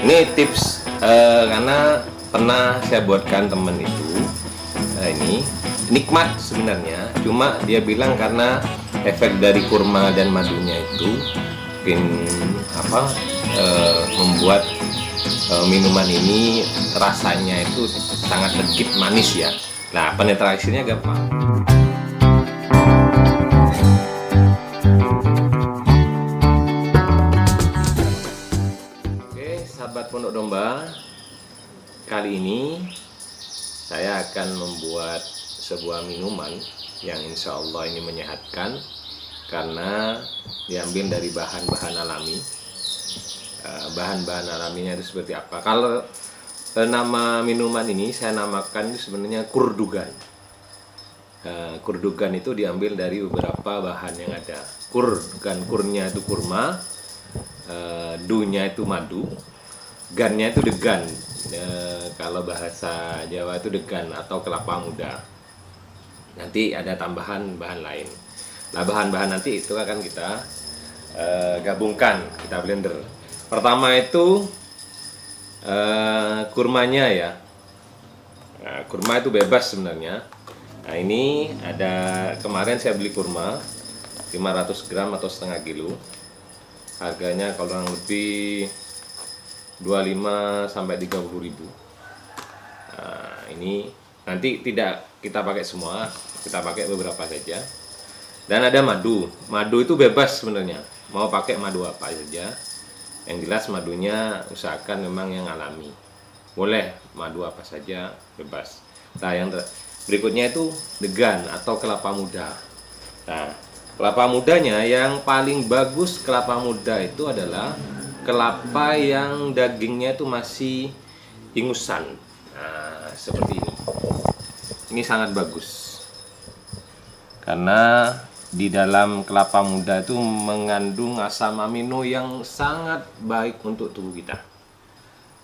Ini tips karena pernah saya buatkan temen itu. Ini nikmat sebenarnya, cuma dia bilang karena efek dari kurma dan madunya itu mungkin membuat minuman ini rasanya itu sangat legit manis ya. Nah, penetrasinya gampang. Oke, sahabat Pondok Domba, kali ini saya akan membuat sebuah minuman yang insya Allah ini menyehatkan karena diambil dari bahan-bahan alami. Bahan-bahan alaminya itu seperti apa? Kalau nama minuman ini saya namakan itu sebenarnya kurdugan. Kurdugan itu diambil dari beberapa bahan yang ada. Kurnya itu kurma, dunya itu madu, gannya itu degan. Kalau bahasa Jawa itu degan atau kelapa muda. Nanti ada tambahan bahan lain. Nah, bahan-bahan nanti itu akan kita gabungkan, kita blender. Pertama itu kurmanya ya. Nah, kurma itu bebas sebenarnya. Nah, ini ada, kemarin saya beli kurma 500 gram atau setengah kilo. Harganya kalau yang lebih 25 sampai 30 ribu. Nah, ini nanti tidak kita pakai semua, kita pakai beberapa saja. Dan ada madu. Madu itu bebas sebenarnya. Mau pakai madu apa saja. Yang jelas madunya usahakan memang yang alami. Boleh madu apa saja, bebas. Nah, yang berikutnya itu degan atau kelapa muda. Nah, kelapa mudanya yang paling bagus, kelapa muda itu adalah kelapa yang dagingnya itu masih ingusan. Nah, seperti ini. Ini sangat bagus. Karena di dalam kelapa muda itu mengandung asam amino yang sangat baik untuk tubuh kita.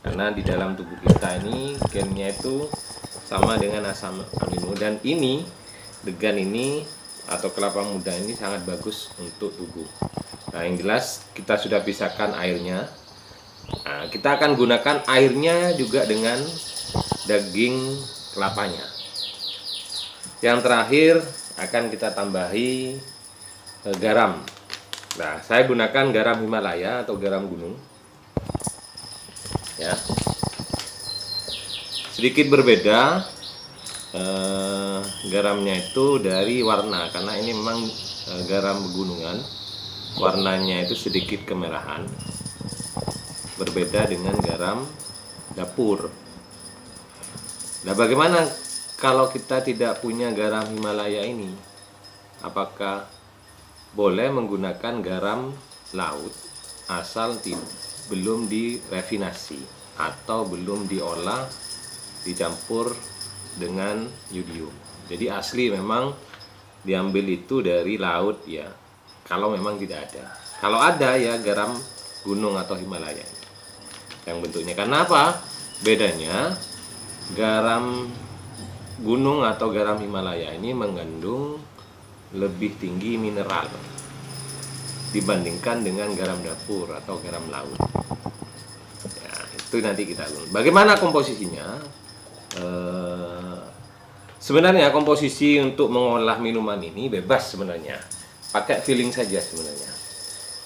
Karena di dalam tubuh kita ini gennya itu sama dengan asam amino, dan ini degan ini atau kelapa muda ini sangat bagus untuk tubuh. Nah, yang jelas kita sudah pisahkan airnya. Nah, kita akan gunakan airnya juga dengan daging kelapanya. Yang terakhir akan kita tambahi garam. Nah, saya gunakan garam Himalaya atau garam gunung. Ya. Sedikit berbeda garamnya itu dari warna, karena ini memang garam pegunungan. Warnanya itu sedikit kemerahan. Berbeda dengan garam dapur. Nah, bagaimana kalau kita tidak punya garam Himalaya ini? Apakah boleh menggunakan garam laut asal belum direfinasi atau belum diolah dicampur dengan yodium? Jadi asli memang diambil itu dari laut ya. Kalau memang tidak ada. Kalau ada ya garam gunung atau Himalaya yang bentuknya. Karena apa? Bedanya garam gunung atau garam Himalaya ini mengandung lebih tinggi mineral dibandingkan dengan garam dapur atau garam laut. Ya, itu nanti kita lihat. Bagaimana komposisinya? Sebenarnya komposisi untuk mengolah minuman ini bebas sebenarnya. Pakai feeling saja sebenarnya.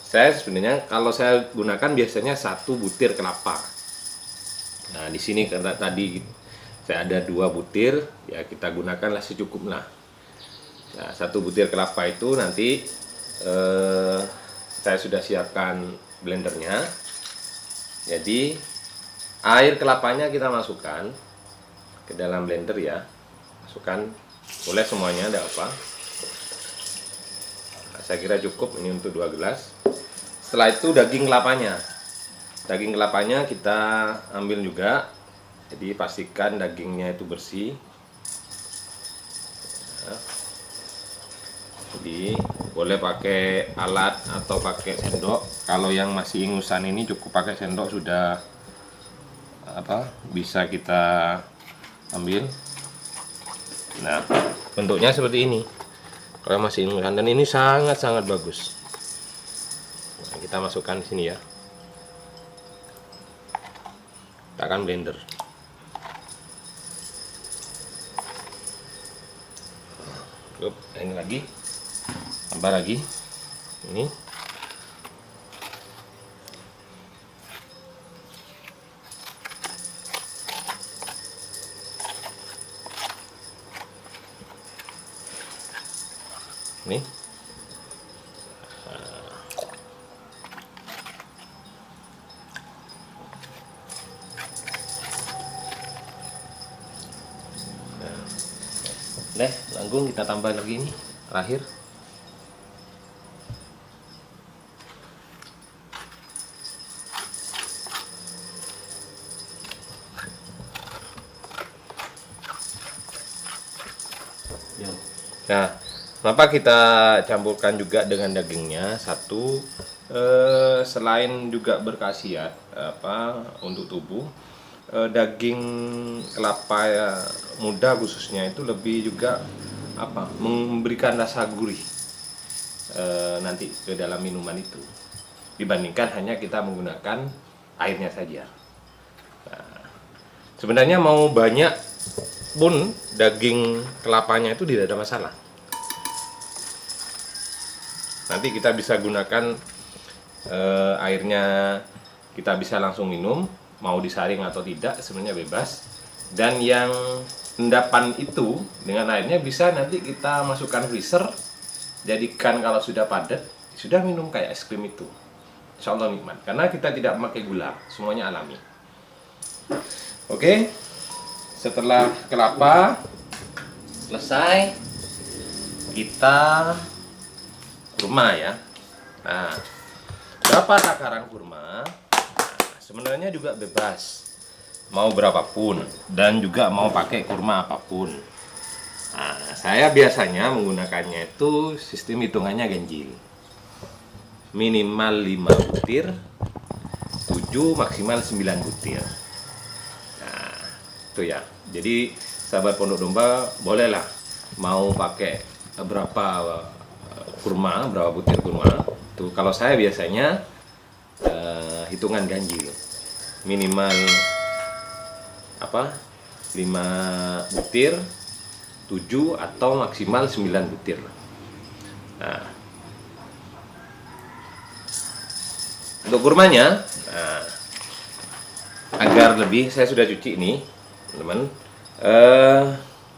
Saya sebenarnya kalau saya gunakan biasanya 1 butir kelapa. Nah, di sini karena tadi saya ada 2 butir, ya kita gunakanlah secukupnya. Nah, 1 butir kelapa itu nanti saya sudah siapkan blendernya. Jadi air kelapanya kita masukkan ke dalam blender ya. Masukkan, boleh semuanya, tidak apa. Nah, saya kira cukup ini untuk 2 gelas. Setelah itu daging kelapanya. Daging kelapanya kita ambil juga. Jadi pastikan dagingnya itu bersih. Nah, jadi boleh pakai alat atau pakai sendok. Kalau yang masih ingusan ini cukup pakai sendok sudah bisa kita ambil. Nah, bentuknya seperti ini. Kalau masih ingusan, dan ini sangat-sangat bagus. Nah, kita masukkan di sini ya. Kita akan blender. Ini lagi, tambah lagi ini. Nih. Deh, langgung kita tambah lagi ini terakhir. Nah, kenapa kita campurkan juga dengan dagingnya? Satu, selain juga berkhasiat untuk tubuh, daging kelapa muda khususnya itu lebih juga memberikan rasa gurih nanti ke dalam minuman itu dibandingkan hanya kita menggunakan airnya saja. Nah, sebenarnya mau banyak pun daging kelapanya itu tidak ada masalah. Nanti kita bisa gunakan airnya, kita bisa langsung minum, mau disaring atau tidak sebenarnya bebas. Dan yang endapan itu dengan airnya bisa nanti kita masukkan freezer, jadikan kalau sudah padat, sudah minum kayak es krim itu. Insya Allah nikmat, karena kita tidak memakai gula, semuanya alami. Oke, setelah kelapa selesai, kita kurma ya. Nah, berapa takaran kurma? Nah, sebenarnya juga bebas, mau berapapun dan juga mau pakai kurma apapun. Nah, saya biasanya menggunakannya itu sistem hitungannya ganjil. Minimal 5 butir, 7 maksimal 9 butir. Nah, itu ya. Jadi sahabat Pondok Domba bolehlah mau pakai berapa kurma, berapa butir kurma. Tuh, kalau saya biasanya hitungan ganjil. Minimal 5 butir, 7 atau maksimal 9 butir. Nah, untuk kurmanya, agar lebih, saya sudah cuci ini, teman-teman.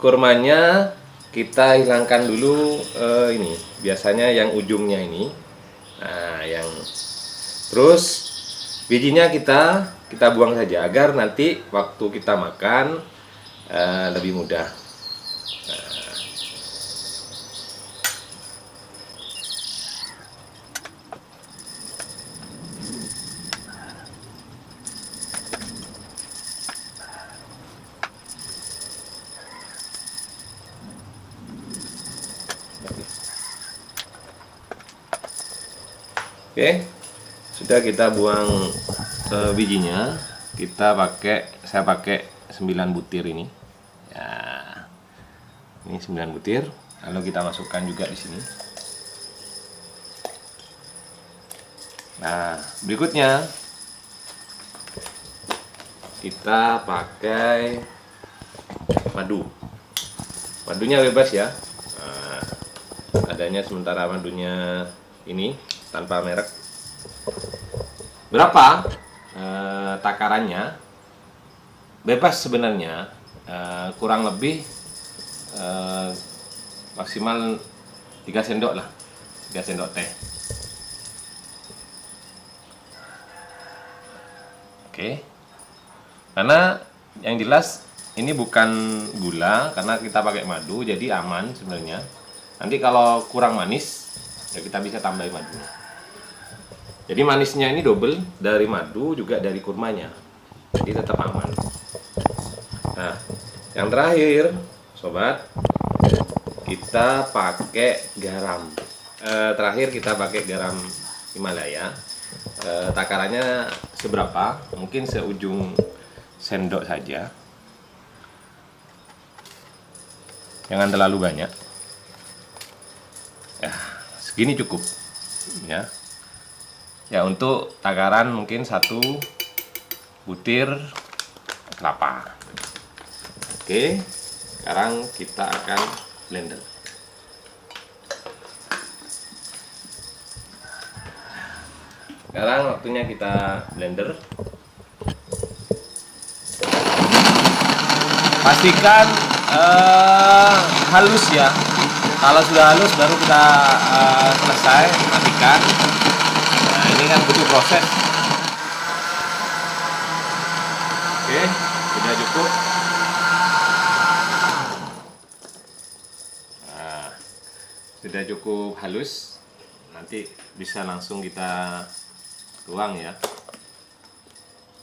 Kurmanya kita hilangkan dulu ini, biasanya yang ujungnya ini. Nah, terus bijinya kita buang saja agar nanti waktu kita makan lebih mudah. Oke, sudah kita buang bijinya. Saya pakai 9 butir ini. Ya, ini 9 butir. Lalu kita masukkan juga di sini. Nah, berikutnya kita pakai madu. Madunya bebas ya. Nah, adanya sementara madunya ini tanpa merek. Berapa takarannya? Bebas sebenarnya, kurang lebih maksimal 3 sendok lah, 3 sendok teh. Oke, karena yang jelas ini bukan gula, karena kita pakai madu, jadi aman sebenarnya. Nanti kalau kurang manis, ya kita bisa tambahin madunya. Jadi manisnya ini double dari madu juga dari kurmanya, jadi tetap aman. Nah, yang terakhir, sobat, kita pakai garam. Terakhir kita pakai garam Himalaya. Takarannya seberapa? Mungkin seujung sendok saja. Jangan terlalu banyak. Ya, segini cukup. Ya. Ya, untuk takaran mungkin 1 butir kelapa. Oke, sekarang kita akan blender. Sekarang waktunya kita blender. Pastikan halus ya. Kalau sudah halus baru kita selesai, matikan. Nah, ini kan butuh proses. Oke, sudah cukup. Nah, sudah cukup halus. Nanti bisa langsung kita tuang ya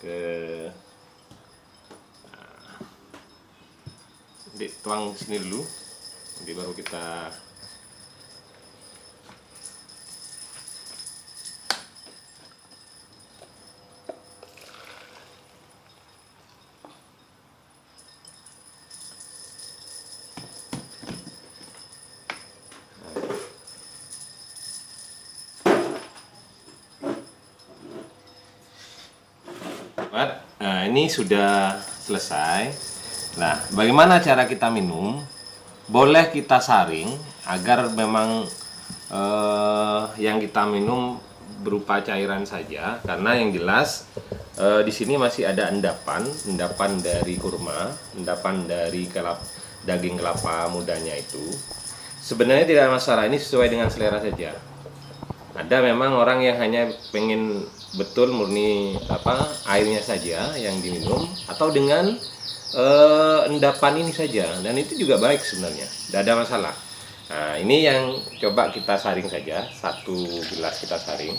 ke tuang sini dulu, nanti baru kita nah, ini sudah selesai. Nah, bagaimana cara kita minum? Boleh kita saring agar memang yang kita minum berupa cairan saja, karena yang jelas di sini masih ada endapan dari kurma, endapan dari daging kelapa mudanya itu. Sebenarnya tidak masalah, ini sesuai dengan selera saja. Ada memang orang yang hanya pengen betul murni airnya saja yang diminum, atau dengan endapan ini saja, dan itu juga baik sebenarnya, tidak ada masalah. Nah, ini yang coba kita saring saja, 1 gelas kita saring.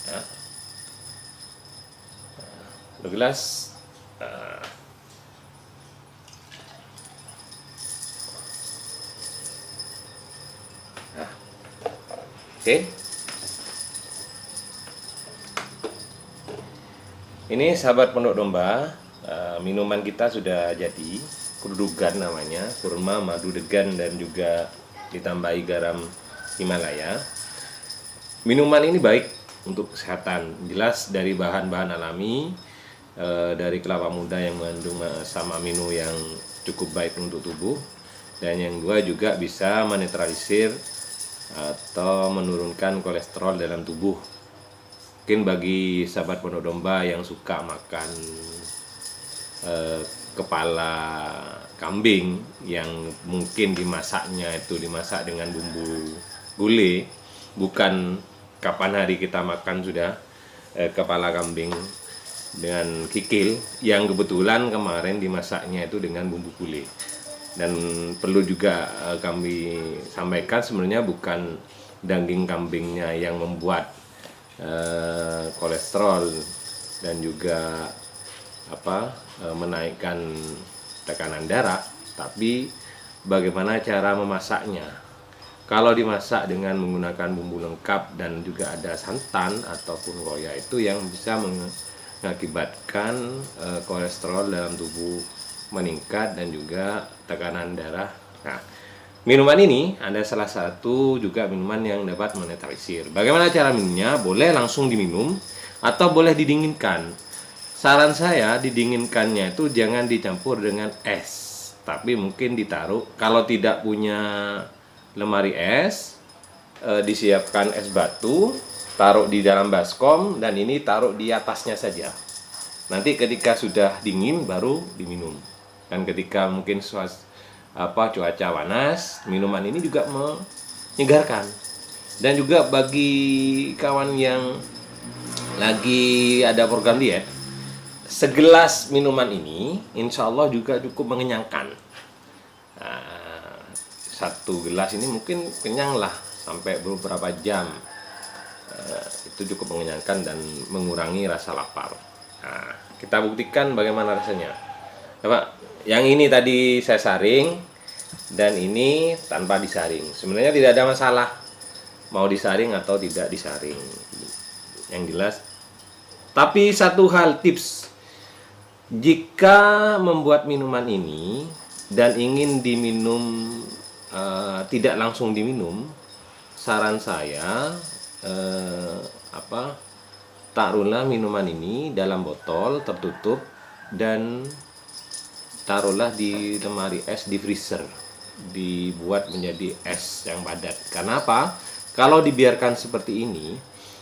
Nah, 1 gelas. Oke. Ini sahabat pondok domba, minuman kita sudah jadi. Kurdugan namanya, kurma, madu degan, dan juga ditambahi garam Himalaya. Minuman ini baik untuk kesehatan. Jelas dari bahan-bahan alami, dari kelapa muda yang mengandung asam amino yang cukup baik untuk tubuh. Dan yang dua juga bisa menetralisir atau menurunkan kolesterol dalam tubuh. Mungkin bagi sahabat pondok domba yang suka makan kepala kambing yang mungkin dimasak dengan bumbu gulai, bukan kapan hari kita makan sudah kepala kambing dengan kikil, yang kebetulan kemarin dimasaknya itu dengan bumbu gulai. Dan perlu juga kami sampaikan, sebenarnya bukan daging kambingnya yang membuat kolesterol dan juga menaikkan tekanan darah, tapi bagaimana cara memasaknya. Kalau dimasak dengan menggunakan bumbu lengkap dan juga ada santan ataupun koya, itu yang bisa mengakibatkan kolesterol dalam tubuh meningkat dan juga tekanan darah. Nah, minuman ini ada salah satu juga minuman yang dapat menetralisir. Bagaimana cara minumnya? Boleh langsung diminum atau boleh didinginkan. Saran saya didinginkannya itu jangan dicampur dengan es, tapi mungkin ditaruh, kalau tidak punya lemari es, disiapkan es batu, taruh di dalam baskom, dan ini taruh di atasnya saja. Nanti ketika sudah dingin baru diminum. Dan ketika mungkin cuaca panas, minuman ini juga menyegarkan. Dan juga bagi kawan yang lagi ada program diet, segelas minuman ini insya Allah juga cukup mengenyangkan. Nah, 1 gelas ini mungkin kenyang lah sampai beberapa jam. Itu cukup mengenyangkan dan mengurangi rasa lapar. Nah, kita buktikan bagaimana rasanya. Coba, yang ini tadi saya saring dan ini tanpa disaring. Sebenarnya tidak ada masalah mau disaring atau tidak disaring, yang jelas. Tapi satu hal, tips, jika membuat minuman ini dan ingin diminum tidak langsung diminum, saran saya taruhlah minuman ini dalam botol tertutup dan taruhlah di lemari es di freezer, dibuat menjadi es yang padat. Karena apa? Kalau dibiarkan seperti ini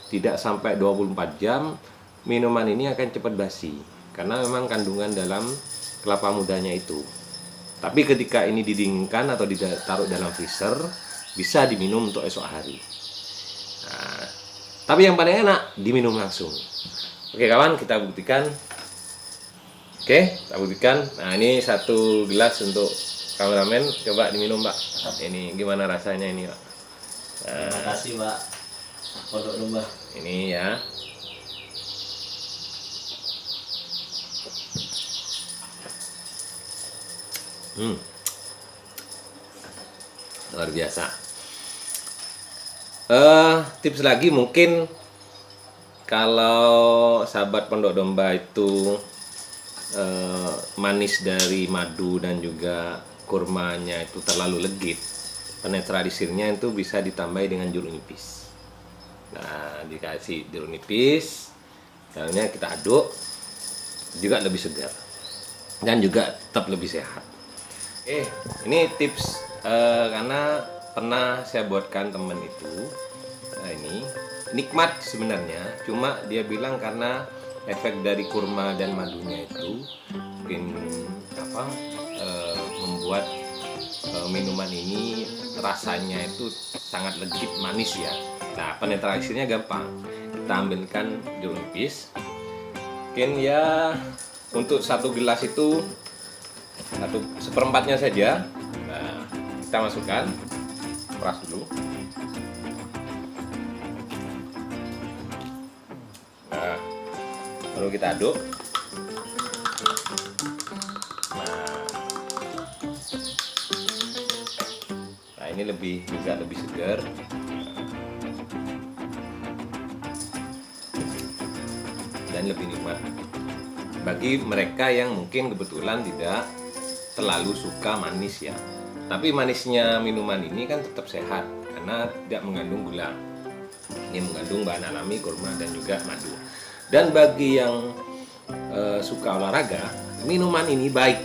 tidak sampai 24 jam, minuman ini akan cepat basi karena memang kandungan dalam kelapa mudanya itu. Tapi ketika ini didinginkan atau ditaruh dalam freezer, bisa diminum untuk esok hari. Nah, tapi yang paling enak diminum langsung. Oke kawan, kita buktikan. Oke, kita buktikan. Nah, ini 1 gelas untuk kameramen. Coba diminum, Pak. Ini gimana rasanya ini, Pak? Nah, terima kasih, Pak. Pondok Domba. Ini ya. Luar biasa. Tips lagi mungkin kalau sahabat Pondok Domba itu manis dari madu dan juga kurmanya itu terlalu legit, penetralisirnya itu bisa ditambahi dengan jeruk nipis. Nah, dikasih jeruk nipis, lalu kita aduk, juga lebih segar dan juga tetap lebih sehat. Ini tips karena pernah saya buatkan temen itu. Nah, ini nikmat sebenarnya, cuma dia bilang karena efek dari kurma dan madunya itu mungkin membuat minuman ini rasanya itu sangat legit manis ya. Nah, penetralisirnya gampang. Kita ambilkan jeruk nipis. Mungkin ya untuk 1 gelas itu 1/4-nya saja. Nah, kita masukkan, peras dulu. Nah, baru kita aduk. Nah, ini juga lebih segar. Dan lebih nikmat bagi mereka yang mungkin kebetulan tidak terlalu suka manis ya. Tapi manisnya minuman ini kan tetap sehat karena tidak mengandung gula. Ini mengandung bahan alami, kurma dan juga madu. Dan bagi yang suka olahraga, minuman ini baik,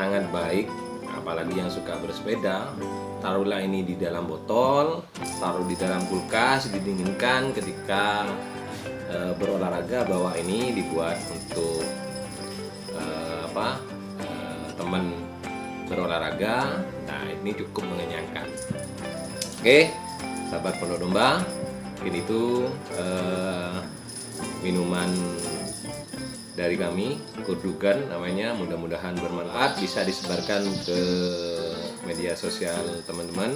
sangat baik. Apalagi yang suka bersepeda, taruhlah ini di dalam botol, taruh di dalam kulkas, didinginkan ketika berolahraga. Bahwa ini dibuat untuk teman berolahraga. Nah, ini cukup mengenyangkan. Oke, sahabat Pondok Domba, ini itu minuman dari kami, Kurdugan namanya. Mudah-mudahan bermanfaat, bisa disebarkan ke media sosial teman-teman.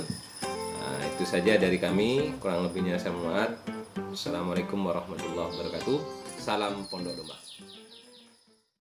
Nah, itu saja dari kami, kurang lebihnya saya mohon maaf. Assalamualaikum warahmatullahi wabarakatuh. Salam Pondok Domba.